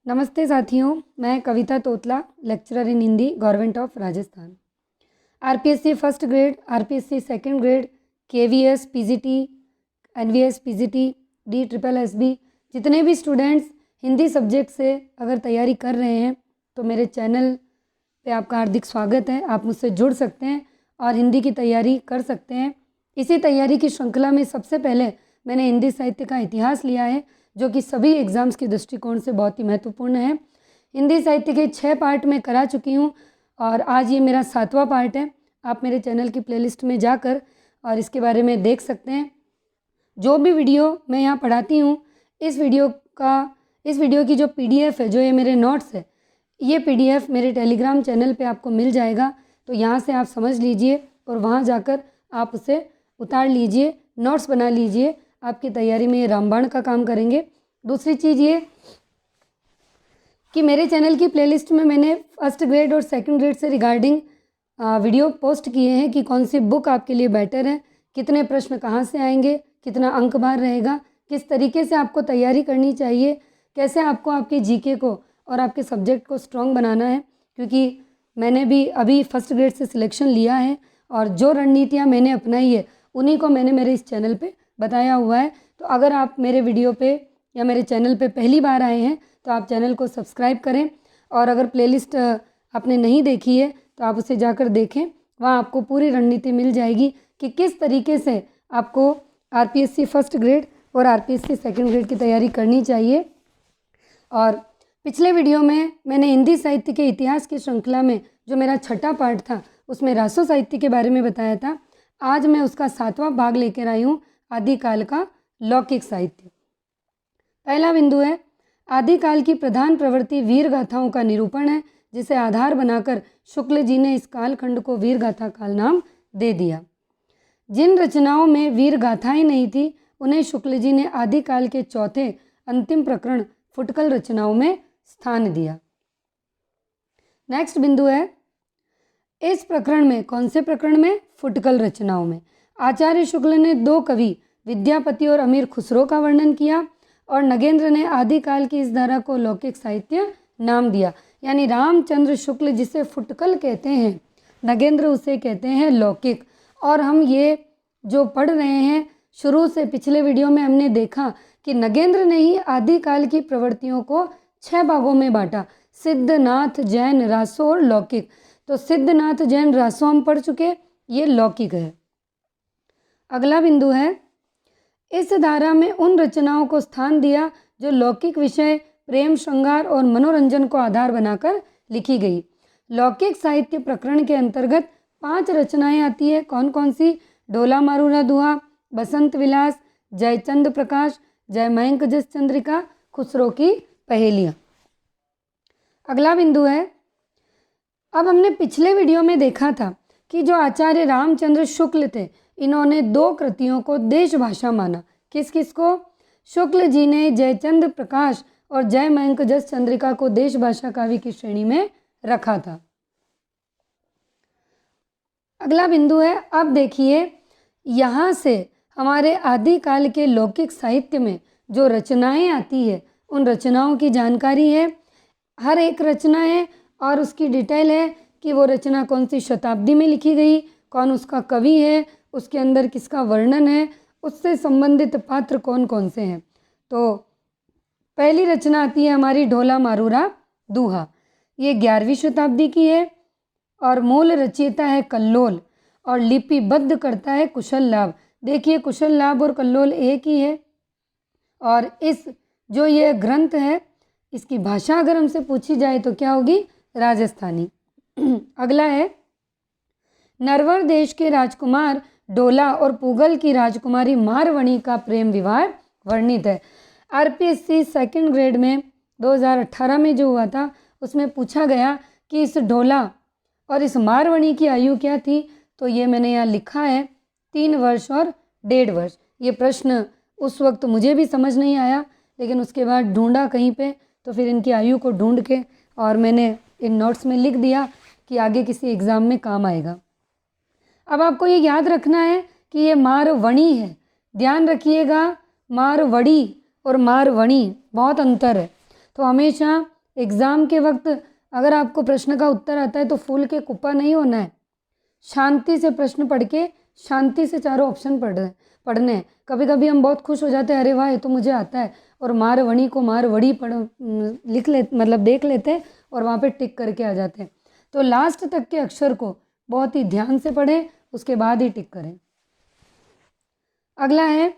नमस्ते साथियों, मैं Kavita Totla, lecturer in Hindi, government of Rajasthan. RPSC first grade, RPSC second grade, KVS, PGT, NVS, PGT, D triple SB, जितने भी students Hindi subject से अगर तैयारी कर रहे हैं तो मेरे चैनल पे आपका हार्दिक स्वागत है। आप मुझसे जुड़ सकते हैं और हिंदी की तैयारी कर सकते हैं। इसी तैयारी की श्रृंखला में सबसे पहले मैंने हिंदी साहित्य का इतिहास लिया है, जो कि सभी एग्ज़ाम्स के दृष्टिकोण से बहुत ही महत्वपूर्ण है। हिंदी साहित्य के 6 पार्ट में करा चुकी हूँ और आज ये मेरा 7वां पार्ट है। आप मेरे चैनल की प्लेलिस्ट में जाकर और इसके बारे में देख सकते हैं। जो भी वीडियो मैं यहाँ पढ़ाती हूँ, इस वीडियो की जो पीडीएफ है, जो ये मेरे नोट्स है, ये पीडीएफ मेरे टेलीग्राम चैनल पे आपको मिल जाएगा। तो यहाँ से आप समझ लीजिए और वहाँ जाकर आप उसे उतार लीजिए, नोट्स बना लीजिए। आपकी तैयारी में ये रामबाण का काम करेंगे। दूसरी चीज़ ये कि मेरे चैनल की प्लेलिस्ट में मैंने फर्स्ट ग्रेड और सेकंड ग्रेड से रिगार्डिंग वीडियो पोस्ट किए हैं कि कौन सी बुक आपके लिए बेटर है, कितने प्रश्न कहाँ से आएंगे, कितना अंक भार रहेगा, किस तरीके से आपको तैयारी करनी चाहिए, कैसे आपको आपके जीके को और आपके सब्जेक्ट को स्ट्रॉन्ग बनाना है। क्योंकि मैंने भी अभी फर्स्ट ग्रेड से सिलेक्शन लिया है और जो रणनीतियाँ मैंने अपनाई है उन्हीं को मैंने मेरे इस चैनल पे बताया हुआ है। तो अगर आप मेरे वीडियो पे या मेरे चैनल पे पहली बार आए हैं तो आप चैनल को सब्सक्राइब करें, और अगर प्लेलिस्ट आपने नहीं देखी है तो आप उसे जाकर देखें। वहाँ आपको पूरी रणनीति मिल जाएगी कि किस तरीके से आपको आरपीएससी फर्स्ट ग्रेड और आरपीएससी सेकंड ग्रेड की तैयारी करनी चाहिए। और पिछले वीडियो में मैंने हिंदी साहित्य के इतिहास की श्रृंखला में जो मेरा 6ठा पार्ट था उसमें रासो साहित्य के बारे में बताया था। आज मैं उसका 7वां भाग लेकर आई हूँ, आदिकाल का लौकिक साहित्य। पहला बिंदु है, आदिकाल की प्रधान प्रवृत्ति वीर गाथाओं का निरूपण है, जिसे आधार बनाकर शुक्ल जी ने इस कालखंड को वीर गाथा काल नाम दे दिया। जिन रचनाओं में वीर गाथाएं नहीं थी उन्हें शुक्ल जी ने आदिकाल के चौथे अंतिम प्रकरण फुटकल रचनाओं में स्थान दिया। नेक्स्ट बिंदु है, इस प्रकरण में, कौन से प्रकरण में? फुटकल रचनाओं में आचार्य शुक्ल ने 2 कवि विद्यापति और अमीर खुसरो का वर्णन किया और नगेंद्र ने आदिकाल की इस धारा को लौकिक साहित्य नाम दिया। यानी रामचंद्र शुक्ल जिसे फुटकल कहते हैं, नगेंद्र उसे कहते हैं लौकिक। और हम ये जो पढ़ रहे हैं, शुरू से पिछले वीडियो में हमने देखा कि नगेंद्र ने ही आदिकाल की प्रवृत्तियों को 6 भागों में बांटा: सिद्ध, नाथ, जैन, रासो और लौकिक। तो सिद्ध, नाथ, जैन, रासो हम पढ़ चुके, ये लौकिक है। अगला बिंदु है, इस धारा में उन रचनाओं को स्थान दिया जो लौकिक विषय, प्रेम, श्रृंगार और मनोरंजन को आधार बनाकर लिखी गई। लौकिक साहित्य प्रकरण के अंतर्गत 5 रचनाएं आती है। कौन कौन सी? ढोला मारूरा दुहा, बसंत विलास, जयचंद प्रकाश, जय मयंक जस चंद्रिका, खुसरो की पहेलियाँ। अगला बिंदु है, अब हमने पिछले वीडियो में देखा था कि जो आचार्य रामचंद्र शुक्ल थे, इन्होंने 2 कृतियों को देश भाषा माना। किस किस को? शुक्ल जी ने जयचंद प्रकाश और जय मयंक जस चंद्रिका को देश भाषा काव्य की श्रेणी में रखा था। अगला बिंदु है, अब देखिए यहाँ से हमारे आदिकाल के लौकिक साहित्य में जो रचनाएं आती है उन रचनाओं की जानकारी है। हर एक रचना है और उसकी डिटेल है कि वो रचना कौन सी शताब्दी में लिखी गई, कौन उसका कवि है, उसके अंदर किसका वर्णन है, उससे संबंधित पात्र कौन कौन से हैं। तो पहली रचना आती है हमारी ढोला मारूरा दुहा। ये 11वीं शताब्दी की है और मूल रचयिता है कल्लोल और लिपिबद्ध करता है कुशल लाभ। देखिए, कुशल लाभ और कल्लोल एक ही है। और इस जो ये ग्रंथ है, इसकी भाषा अगर हमसे पूछी जाए तो क्या होगी? राजस्थानी। अगला है, नरवर देश के राजकुमार डोला और पुगल की राजकुमारी मारवणी का प्रेम विवाह वर्णित है। आरपीएससी सेकंड ग्रेड में 2018 में जो हुआ था उसमें पूछा गया कि इस डोला और इस मारवणी की आयु क्या थी। तो ये मैंने यहाँ लिखा है 3 वर्ष और 1.5 वर्ष। ये प्रश्न उस वक्त मुझे भी समझ नहीं आया, लेकिन उसके बाद ढूंढा कहीं पे, तो फिर इनकी आयु को ढूंढ के और मैंने इन नोट्स में लिख दिया कि आगे किसी एग्ज़ाम में काम आएगा। अब आपको ये याद रखना है कि ये मारवणी है। ध्यान रखिएगा, मारवड़ी और मारवणी बहुत अंतर है। तो हमेशा एग्ज़ाम के वक्त अगर आपको प्रश्न का उत्तर आता है तो फूल के कुप्पा नहीं होना है। शांति से प्रश्न पढ़ के शांति से चारों ऑप्शन पढ़ने हैं। कभी कभी हम बहुत खुश हो जाते हैं, अरे वाह ये तो मुझे आता है, और मारवणी को मारवड़ी लिख ले मतलब देख लेते हैं और वहाँ पे टिक करके आ जाते हैं। तो लास्ट तक के अक्षर को बहुत ही ध्यान से पढ़ें, उसके बाद ही टिक करें। अगला है,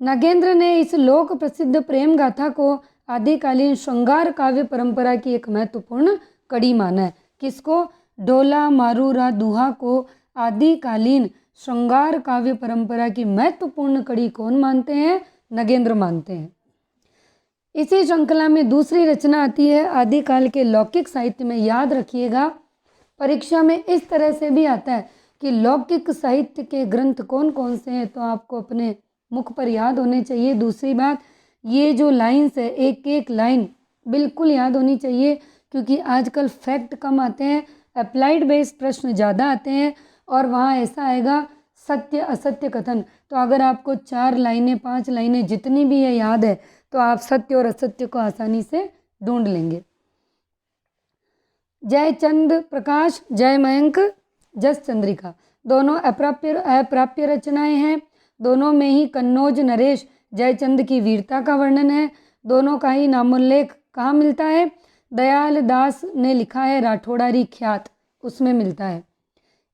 नगेंद्र ने इस लोक प्रसिद्ध प्रेम गाथा को आदिकालीन श्रृंगार काव्य परंपरा की एक महत्वपूर्ण कड़ी माना है। किसको? ढोला मारूरा दुहा को आदिकालीन श्रृंगार काव्य परंपरा की महत्वपूर्ण कड़ी कौन मानते हैं? नगेंद्र मानते हैं। इसी श्रृंखला में दूसरी रचना आती है आदिकाल के लौकिक साहित्य में। याद रखिएगा, परीक्षा में इस तरह से भी आता है कि लौकिक साहित्य के ग्रंथ कौन कौन से हैं, तो आपको अपने मुख पर याद होने चाहिए। दूसरी बात, ये जो लाइन्स है, एक एक लाइन बिल्कुल याद होनी चाहिए, क्योंकि आजकल फैक्ट कम आते हैं, अप्लाइड बेस्ड प्रश्न ज़्यादा आते हैं, और वहाँ ऐसा आएगा सत्य असत्य कथन। तो अगर आपको 4 लाइनें 5 लाइनें जितनी भी है याद है, तो आप सत्य और असत्य को आसानी से ढूंढ लेंगे। जयचंद प्रकाश, जय मयंक, जस चंद्रिका, दोनों अप्राप्य रचनाएं हैं। दोनों में ही कन्नौज नरेश जयचंद की वीरता का वर्णन है। दोनों का ही नामोल्लेख कहाँ मिलता है? दयाल दास ने लिखा है राठौड़ारी ख्यात, उसमें मिलता है।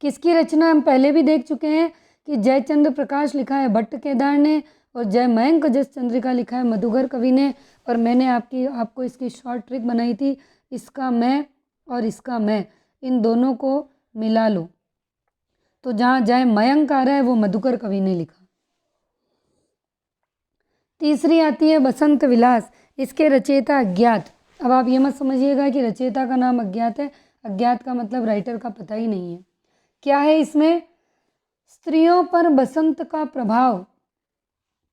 किसकी रचना हम पहले भी देख चुके हैं कि जयचंद प्रकाश लिखा है भट्ट केदार ने, और जय मयंक जस चंद्रिका लिखा है मधुकर कवि ने। और मैंने आपको इसकी शॉर्ट ट्रिक बनाई थी, इसका मैं और इसका मैं, इन दोनों को मिला लो, तो जहाँ जय मयंक आ रहा है वो मधुकर कवि ने लिखा। तीसरी आती है बसंत विलास, इसके रचयिता अज्ञात। अब आप ये मत समझिएगा कि रचयिता का नाम अज्ञात है, अज्ञात का मतलब राइटर का पता ही नहीं है। क्या है इसमें? स्त्रियों पर बसंत का प्रभाव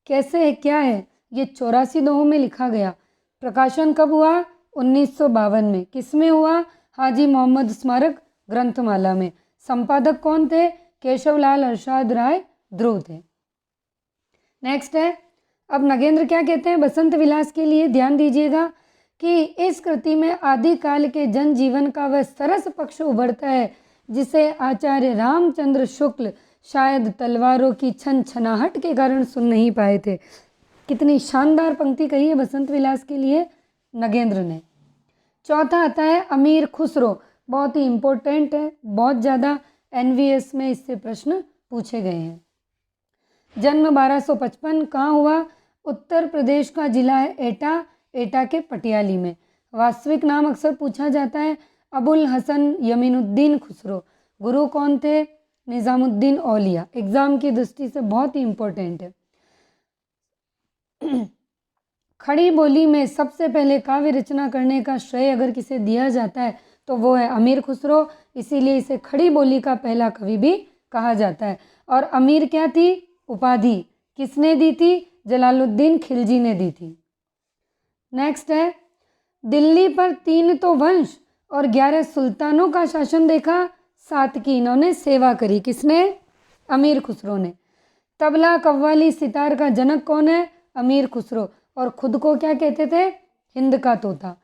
कैसे है, क्या है? ये 84 दोहों में लिखा गया। प्रकाशन कब हुआ? 1952 में। किसमें हुआ? हाजी मोहम्मद स्मारक ग्रंथमाला में। संपादक कौन थे? केशवलाल अरशाद राय ध्रुव थे। नेक्स्ट है, अब नगेंद्र क्या कहते हैं बसंत विलास के लिए? ध्यान दीजिएगा कि इस कृति में आदिकाल के जनजीवन का वह सरस पक्ष उभरता है जिसे आचार्य रामचंद्र शुक्ल शायद तलवारों की छनछनाहट के कारण सुन नहीं पाए थे। कितनी शानदार पंक्ति कही है बसंत विलास के लिए नगेंद्र ने। चौथा आता है अमीर खुसरो, बहुत ही इम्पोर्टेंट है, बहुत ज़्यादा एनवीएस में इससे प्रश्न पूछे गए हैं। जन्म 1255, कहाँ हुआ? उत्तर प्रदेश का जिला है एटा, एटा के पटियाली में। वास्तविक नाम अक्सर पूछा जाता है अबुल हसन यमीनुद्दीन खुसरो। गुरु कौन थे? निज़ामुद्दीन औलिया। एग्जाम की दृष्टि से बहुत ही इम्पोर्टेंट है। खड़ी बोली में सबसे पहले काव्य रचना करने का श्रेय अगर किसे दिया जाता है तो वो है अमीर खुसरो, इसीलिए इसे खड़ी बोली का पहला कवि भी कहा जाता है। और अमीर क्या थी? उपाधि। किसने दी थी? जलालुद्दीन खिलजी ने दी थी। नेक्स्ट है, दिल्ली पर 3 तो वंश और 11 सुल्तानों का शासन देखा, 7 की इन्होंने सेवा करी। किसने? अमीर खुसरो ने। तबला कव्वाली सितार का जनक कौन है? अमीर खुसरो। और खुद को क्या कहते थे? हिंद का तोता।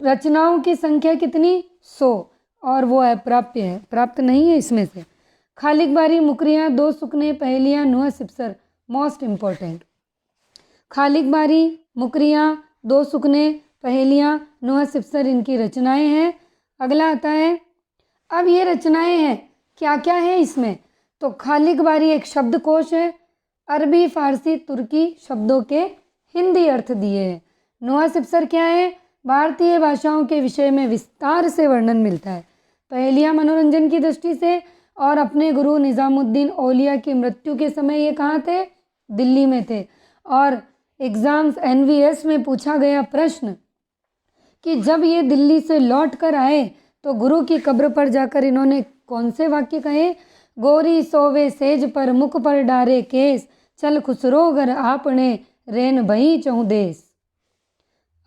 रचनाओं की संख्या कितनी? 100, और वो अप्राप्य है, प्राप्त नहीं है इसमें से। खालिक बारी, मुकरियाँ, 2 सुकने, पहेलियाँ, नुआ सिपसर, मोस्ट इम्पोर्टेंट। खालिक बारी, मुकरियाँ, 2 सुकने, पहेलियाँ, नुआ सिपसर इनकी रचनाएं हैं। अगला आता है, अब ये रचनाएं हैं, क्या क्या है इसमें? तो खालिक बारी एक शब्दकोश है, अरबी फारसी तुर्की शब्दों के हिंदी अर्थ दिए हैं। नुआ सिपसर क्या है? भारतीय भाषाओं के विषय में विस्तार से वर्णन मिलता है। पहेलियाँ मनोरंजन की दृष्टि से, और अपने गुरु निज़ामुद्दीन औलिया की मृत्यु के समय ये कहाँ थे? दिल्ली में थे। और एग्जाम्स एनवीएस में पूछा गया प्रश्न कि जब ये दिल्ली से लौट कर आए तो गुरु की कब्र पर जाकर इन्होंने कौन से वाक्य कहे? गोरी सोवे सेज पर मुख पर डारे केस, चल खुसरो घर आपने रेन भई चहु देश।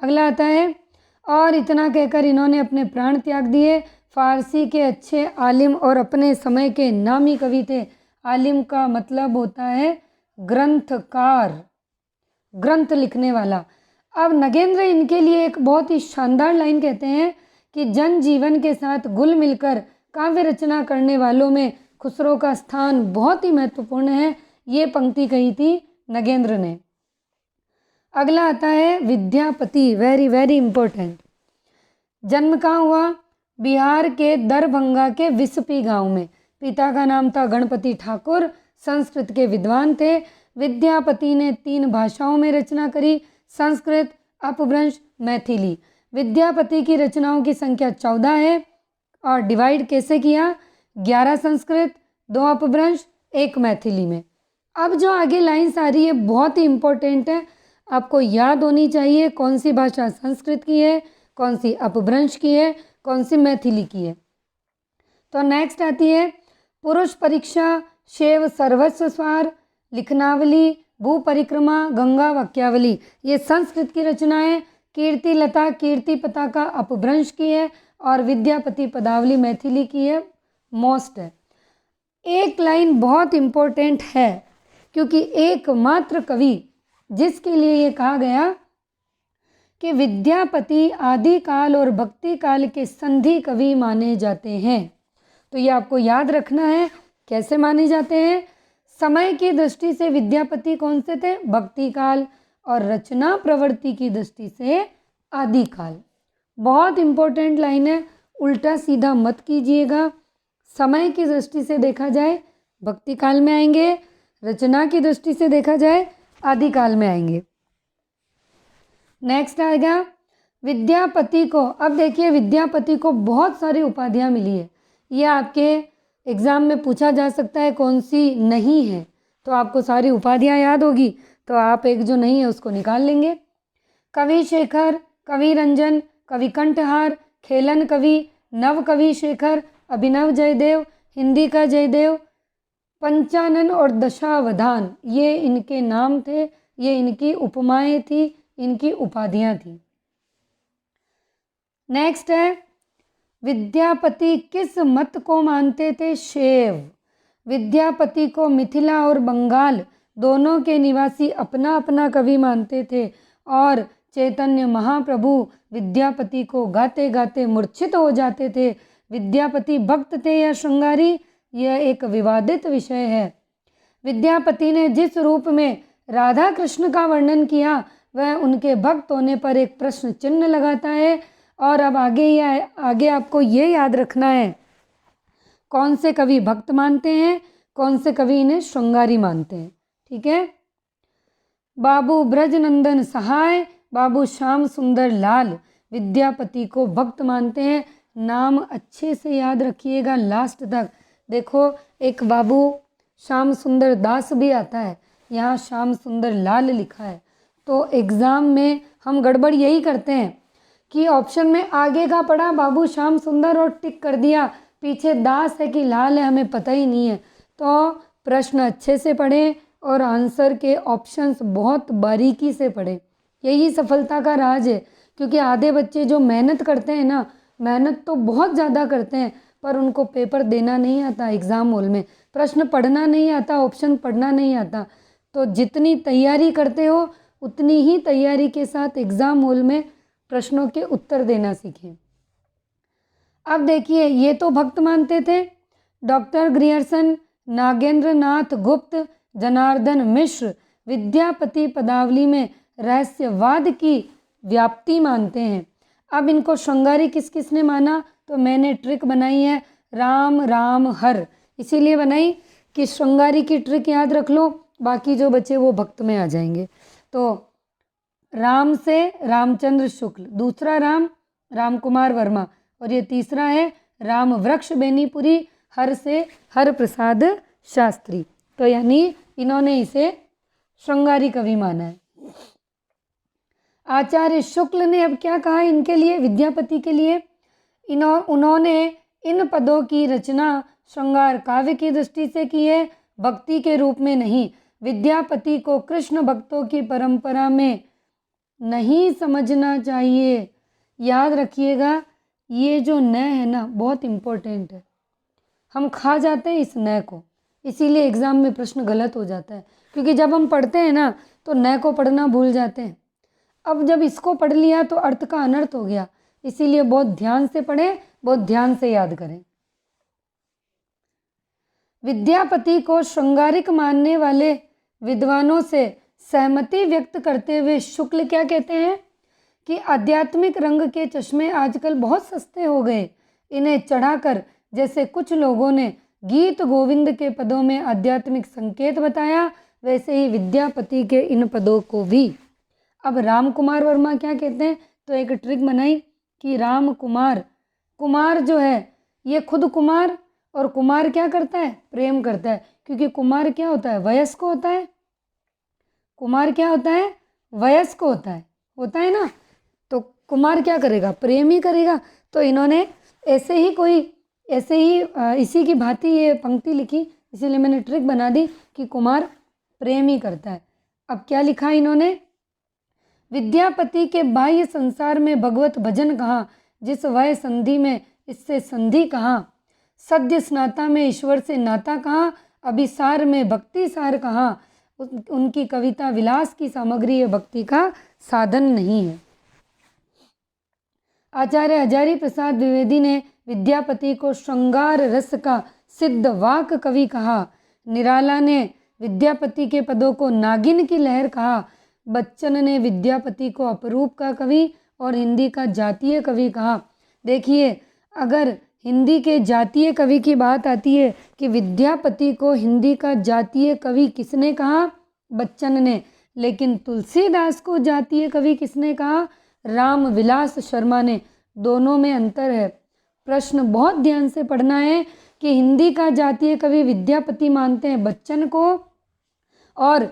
अगला आता है, और इतना कहकर इन्होंने अपने प्राण त्याग दिए। फारसी के अच्छे आलिम और अपने समय के नामी कवि थे। आलिम का मतलब होता है ग्रंथकार, ग्रंथ लिखने वाला। अब नगेंद्र इनके लिए एक बहुत ही शानदार लाइन कहते हैं कि जन जीवन के साथ घुल मिलकर काव्य रचना करने वालों में खुसरो का स्थान बहुत ही महत्वपूर्ण है। ये पंक्ति कही थी नगेंद्र ने। अगला आता है विद्यापति, वेरी वेरी इंपॉर्टेंट। जन्म कहाँ हुआ? बिहार के दरभंगा के विसपी गांव में। पिता का नाम था गणपति ठाकुर, संस्कृत के विद्वान थे। विद्यापति ने 3 भाषाओं में रचना करी, संस्कृत, अपभ्रंश, मैथिली। विद्यापति की रचनाओं की संख्या 14 है और डिवाइड कैसे किया? 11 संस्कृत, 2 अपभ्रंश, 1 मैथिली में। अब जो आगे लाइन्स आ रही है बहुत ही इंपॉर्टेंट है, आपको याद होनी चाहिए कौन सी भाषा संस्कृत की है, कौन सी अपभ्रंश की है, कौन सी मैथिली की है। तो नेक्स्ट आती है पुरुष परीक्षा, शैव सर्वस्व स्वार, लिखनावली, भू परिक्रमा, गंगा वाक्यावली। ये संस्कृत की रचना है। कीर्ति लता, कीर्ति पताका अपभ्रंश की है और विद्यापति पदावली मैथिली की है, मोस्ट है। एक लाइन बहुत इम्पोर्टेंट है क्योंकि एकमात्र कवि जिसके लिए ये कहा गया कि विद्यापति आदिकाल और भक्ति काल के संधि कवि माने जाते हैं। तो ये आपको याद रखना है कैसे माने जाते हैं। समय की दृष्टि से विद्यापति कौन से थे? भक्ति काल, और रचना प्रवृत्ति की दृष्टि से आदिकाल। बहुत इंपॉर्टेंट लाइन है, उल्टा सीधा मत कीजिएगा। समय की दृष्टि से देखा जाए भक्ति काल में आएंगे, रचना की दृष्टि से देखा जाए आदिकाल में आएंगे। नेक्स्ट आएगा विद्यापति को। अब देखिए विद्यापति को बहुत सारी उपाधियां मिली है। ये आपके एग्ज़ाम में पूछा जा सकता है कौन सी नहीं है, तो आपको सारी उपाधियां याद होगी तो आप एक जो नहीं है उसको निकाल लेंगे। कवि शेखर, कवि रंजन, कवि कंठहार, खेलन कवि, नव कवि शेखर, अभिनव जयदेव, हिंदी का जयदेव, पंचानन और दशावधान, ये इनके नाम थे, ये इनकी उपमाएं थी, इनकी उपाधियां थी। नेक्स्ट है विद्यापति किस मत को मानते थे? शैव। विद्यापति को मिथिला और बंगाल दोनों के निवासी अपना अपना कवि मानते थे और चैतन्य महाप्रभु विद्यापति को गाते गाते मूर्छित हो जाते थे। विद्यापति भक्त थे या श्रृंगारी, यह एक विवादित विषय है। विद्यापति ने जिस रूप में राधा कृष्ण का वर्णन किया वह उनके भक्त होने पर एक प्रश्न चिन्ह लगाता है। और अब आगे आपको ये याद रखना है कौन से कवि भक्त मानते हैं, कौन से कवि इन्हें श्रृंगारी मानते हैं। ठीक है। बाबू ब्रजनंदन सहाय, बाबू श्याम सुंदर लाल विद्यापति को भक्त मानते हैं। नाम अच्छे से याद रखिएगा लास्ट तक। देखो एक बाबू श्याम सुंदर दास भी आता है, यहाँ श्याम सुंदर लाल लिखा है। तो एग्ज़ाम में हम गड़बड़ यही करते हैं कि ऑप्शन में आगे का पढ़ा बाबू श्याम सुंदर और टिक कर दिया, पीछे दास है कि लाल है हमें पता ही नहीं है। तो प्रश्न अच्छे से पढ़ें और आंसर के ऑप्शंस बहुत बारीकी से पढ़ें, यही सफलता का राज है। क्योंकि आधे बच्चे जो मेहनत करते हैं ना, मेहनत तो बहुत ज़्यादा करते हैं पर उनको पेपर देना नहीं आता, एग्ज़ाम हॉल में प्रश्न पढ़ना नहीं आता, ऑप्शन पढ़ना नहीं आता। तो जितनी तैयारी करते हो उतनी ही तैयारी के साथ एग्ज़ाम हॉल में प्रश्नों के उत्तर देना सीखें। अब देखिए ये तो भक्त मानते थे। डॉक्टर ग्रियर्सन, नागेंद्र नाथ गुप्त, जनार्दन मिश्र विद्यापति पदावली में रहस्यवाद की व्याप्ति मानते हैं। अब इनको श्रृंगारी किस किस ने माना? तो मैंने ट्रिक बनाई है राम राम हर, इसीलिए बनाई कि श्रृंगारी की ट्रिक याद रख लो, बाकी जो बचे वो भक्त में आ जाएंगे। तो राम से रामचंद्र शुक्ल, दूसरा राम राम कुमार वर्मा, और ये तीसरा है राम वृक्ष बेनीपुरी, हर से हर प्रसाद शास्त्री। तो यानी इन्होंने इसे श्रृंगारी कवि माना है। आचार्य शुक्ल ने अब क्या कहा इनके लिए, विद्यापति के लिए? उन्होंने इन पदों की रचना श्रृंगार काव्य की दृष्टि से की है, भक्ति के रूप में नहीं। विद्यापति को कृष्ण भक्तों की परंपरा में नहीं समझना चाहिए। याद रखिएगा ये जो न है ना बहुत इम्पोर्टेंट है, हम खा जाते हैं इस न को, इसीलिए एग्ज़ाम में प्रश्न गलत हो जाता है। क्योंकि जब हम पढ़ते हैं ना तो न को पढ़ना भूल जाते हैं। अब जब इसको पढ़ लिया तो अर्थ का अनर्थ हो गया, इसीलिए बहुत ध्यान से पढ़ें, बहुत ध्यान से याद करें। विद्यापति को श्रृंगारिक मानने वाले विद्वानों से सहमति व्यक्त करते हुए शुक्ल क्या कहते हैं कि आध्यात्मिक रंग के चश्मे आजकल बहुत सस्ते हो गए, इन्हें चढ़ाकर जैसे कुछ लोगों ने गीत गोविंद के पदों में आध्यात्मिक संकेत बताया, वैसे ही विद्यापति के इन पदों को भी। अब राम कुमार वर्मा क्या कहते हैं, तो एक ट्रिक बनाई कि राम कुमार, कुमार जो है ये खुद कुमार, और कुमार क्या करता है, प्रेम करता है, क्योंकि कुमार क्या होता है, वयस्क होता है। कुमार क्या होता है, वयस्क होता है ना, तो कुमार क्या करेगा, प्रेम ही करेगा। तो इन्होंने ऐसे ही इसी की भांति ये पंक्ति लिखी, इसीलिए मैंने ट्रिक बना दी कि कुमार प्रेम ही करता है। अब क्या लिखा इन्होंने, विद्यापति के बाह्य संसार में भगवत भजन कहाँ, जिस वय संधि में इससे संधि कहाँ, सद्य स्नाता में ईश्वर से नाता कहाँ, अभिसार में भक्ति सार कहाँ, उनकी कविता विलास की सामग्री है, भक्ति का साधन नहीं है। आचार्य हजारी प्रसाद द्विवेदी ने विद्यापति को श्रृंगार रस का सिद्ध वाक कवि कहा। निराला ने विद्यापति के पदों को नागिन की लहर कहा। बच्चन ने विद्यापति को अपरूप का कवि और हिंदी का जातीय कवि कहा। देखिए, अगर हिंदी के जातीय कवि की बात आती है कि विद्यापति को हिंदी का जातीय कवि किसने कहा, बच्चन ने, लेकिन तुलसीदास को जातीय कवि किसने कहा, राम विलास शर्मा ने। दोनों में अंतर है। प्रश्न बहुत ध्यान से पढ़ना है कि हिंदी का जातीय कवि विद्यापति मानते हैं बच्चन को, और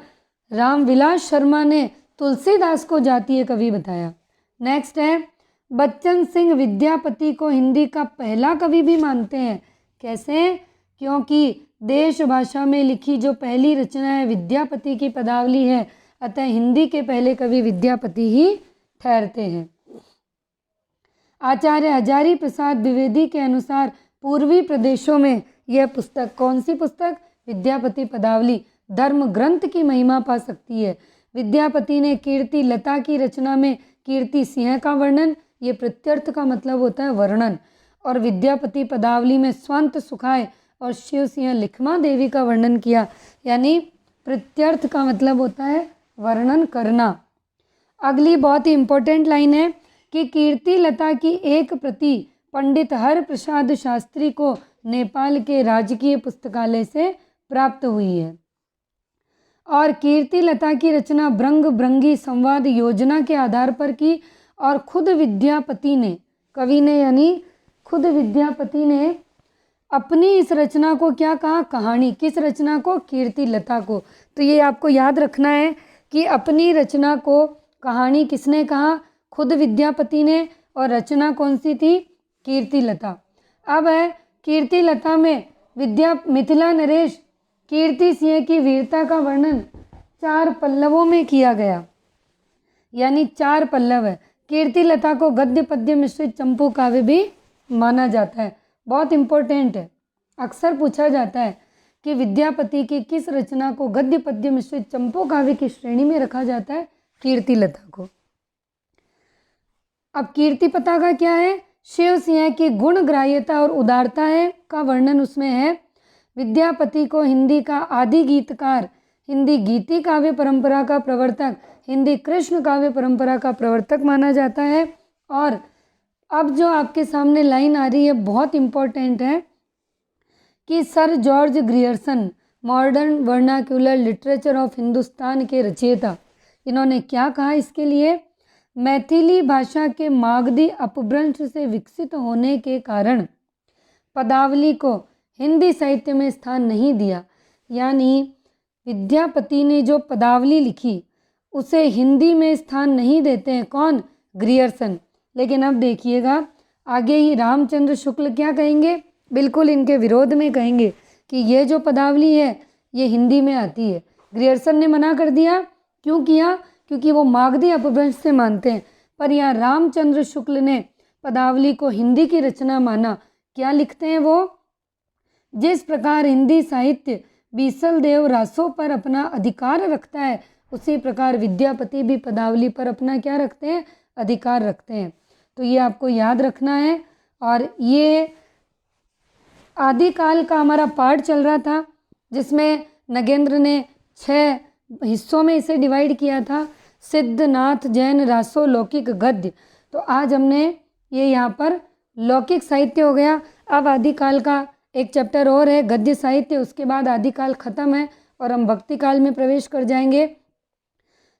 रामविलास शर्मा ने तुलसीदास को जातीय कवि बताया। नेक्स्ट है, बच्चन सिंह विद्यापति को हिंदी का पहला कवि भी मानते हैं। कैसे, क्योंकि देश भाषा में लिखी जो पहली रचना है विद्यापति की पदावली है, अतः हिंदी के पहले कवि विद्यापति ही ठहरते हैं। आचार्य हजारी प्रसाद द्विवेदी के अनुसार पूर्वी प्रदेशों में यह पुस्तक, कौन सी पुस्तक, विद्यापति पदावली, धर्म ग्रंथ की महिमा पा सकती है। विद्यापति ने कीर्ति लता की रचना में कीर्ति सिंह का वर्णन, ये प्रत्यर्थ का मतलब होता है वर्णन, और विद्यापति पदावली में स्वंत सुखाय और शिव सिंह लिखमा देवी का वर्णन किया, यानी प्रत्यर्थ का मतलब होता है वर्णन करना। अगली बहुत ही इंपॉर्टेंट लाइन है कि कीर्ति लता की एक प्रति पंडित हर प्रसाद शास्त्री को नेपाल के राजकीय पुस्तकालय से प्राप्त हुई है, और कीर्ति लता की रचना भृंग भृंगी संवाद योजना के आधार पर की, और खुद विद्यापति ने, कवि ने यानी खुद विद्यापति ने अपनी इस रचना को क्या कहा, कहानी। किस रचना को, कीर्ति लता को। तो ये आपको याद रखना है कि अपनी रचना को कहानी किसने कहा, खुद विद्यापति ने, और रचना कौन सी थी, कीर्ति लता। अब है कीर्ति लता में मिथिला नरेश कीर्ति सिंह की वीरता का वर्णन 4 पल्लवों में किया गया, यानी 4 पल्लव है। कीर्ति लता को गद्य पद्य मिश्रित चंपू काव्य भी माना जाता है, बहुत इंपॉर्टेंट है। अक्सर पूछा जाता है कि विद्यापति की किस रचना को गद्य पद्य मिश्रित चंपू काव्य की श्रेणी में रखा जाता है, कीर्ति लता को। अब कीर्ति पता का क्या है, शिव सिंह की गुण ग्राह्यता और उदारता है का वर्णन उसमें है। विद्यापति को हिंदी का आदि गीतकार, हिंदी गीति काव्य परंपरा का प्रवर्तक, हिंदी कृष्ण काव्य परंपरा का प्रवर्तक माना जाता है। और अब जो आपके सामने लाइन आ रही है बहुत इम्पोर्टेंट है कि sir George Grierson, modern vernacular literature of Hindustan के रचयिता, इन्होंने क्या कहा इसके लिए, मैथिली भाषा के मागधी अपभ्रंश से विकसित होने के कारण पदावली को हिंदी साहित्य में स्थान नहीं दिया। यानी विद्यापति ने जो पदावली लिखी उसे हिंदी में स्थान नहीं देते हैं, कौन, ग्रियर्सन। लेकिन अब देखिएगा आगे ही रामचंद्र शुक्ल क्या कहेंगे, बिल्कुल इनके विरोध में कहेंगे कि ये जो पदावली है ये हिंदी में आती है। ग्रियर्सन ने मना कर दिया, क्यों किया, क्योंकि वो मागधी अपभ्रंश से मानते हैं। पर यहाँ रामचंद्र शुक्ल ने पदावली को हिंदी की रचना माना। क्या लिखते हैं वो, जिस प्रकार हिंदी साहित्य बीसल देव रासों पर अपना अधिकार रखता है, उसी प्रकार विद्यापति भी पदावली पर अपना क्या रखते हैं, अधिकार रखते हैं। तो ये आपको याद रखना है। और ये आदिकाल का हमारा पार्ट चल रहा था, जिसमें नगेंद्र ने 6 हिस्सों में इसे डिवाइड किया था, सिद्ध, नाथ, जैन, रासो, लौकिक, गद्य। तो आज हमने ये यहाँ पर लौकिक साहित्य हो गया। अब आदिकाल का एक चैप्टर और है, गद्य साहित्य। उसके बाद आदिकाल खत्म है और हम भक्ति काल में प्रवेश कर जाएंगे।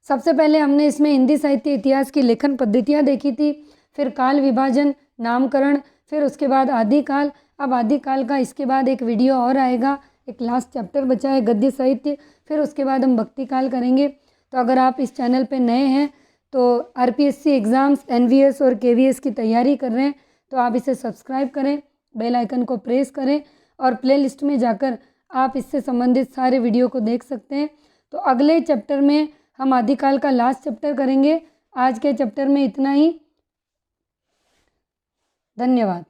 सबसे पहले हमने इसमें हिंदी साहित्य इतिहास की लेखन पद्धतियाँ देखी थी, फिर काल विभाजन, नामकरण, फिर उसके बाद आदिकाल। अब आदिकाल का इसके बाद एक वीडियो और आएगा, एक लास्ट चैप्टर बचा है गद्य साहित्य, फिर उसके बाद हम भक्ति काल करेंगे। तो अगर आप इस चैनल पे नए हैं तो आरपीएससी एग्ज़ाम्स, एनवीएस और केवीएस की तैयारी कर रहे हैं तो आप इसे सब्सक्राइब करें, बेल आइकन को प्रेस करें और प्लेलिस्ट में जाकर आप इससे संबंधित सारे वीडियो को देख सकते हैं। तो अगले चैप्टर में हम आदिकाल का लास्ट चैप्टर करेंगे। आज के चैप्टर में इतना ही। धन्यवाद।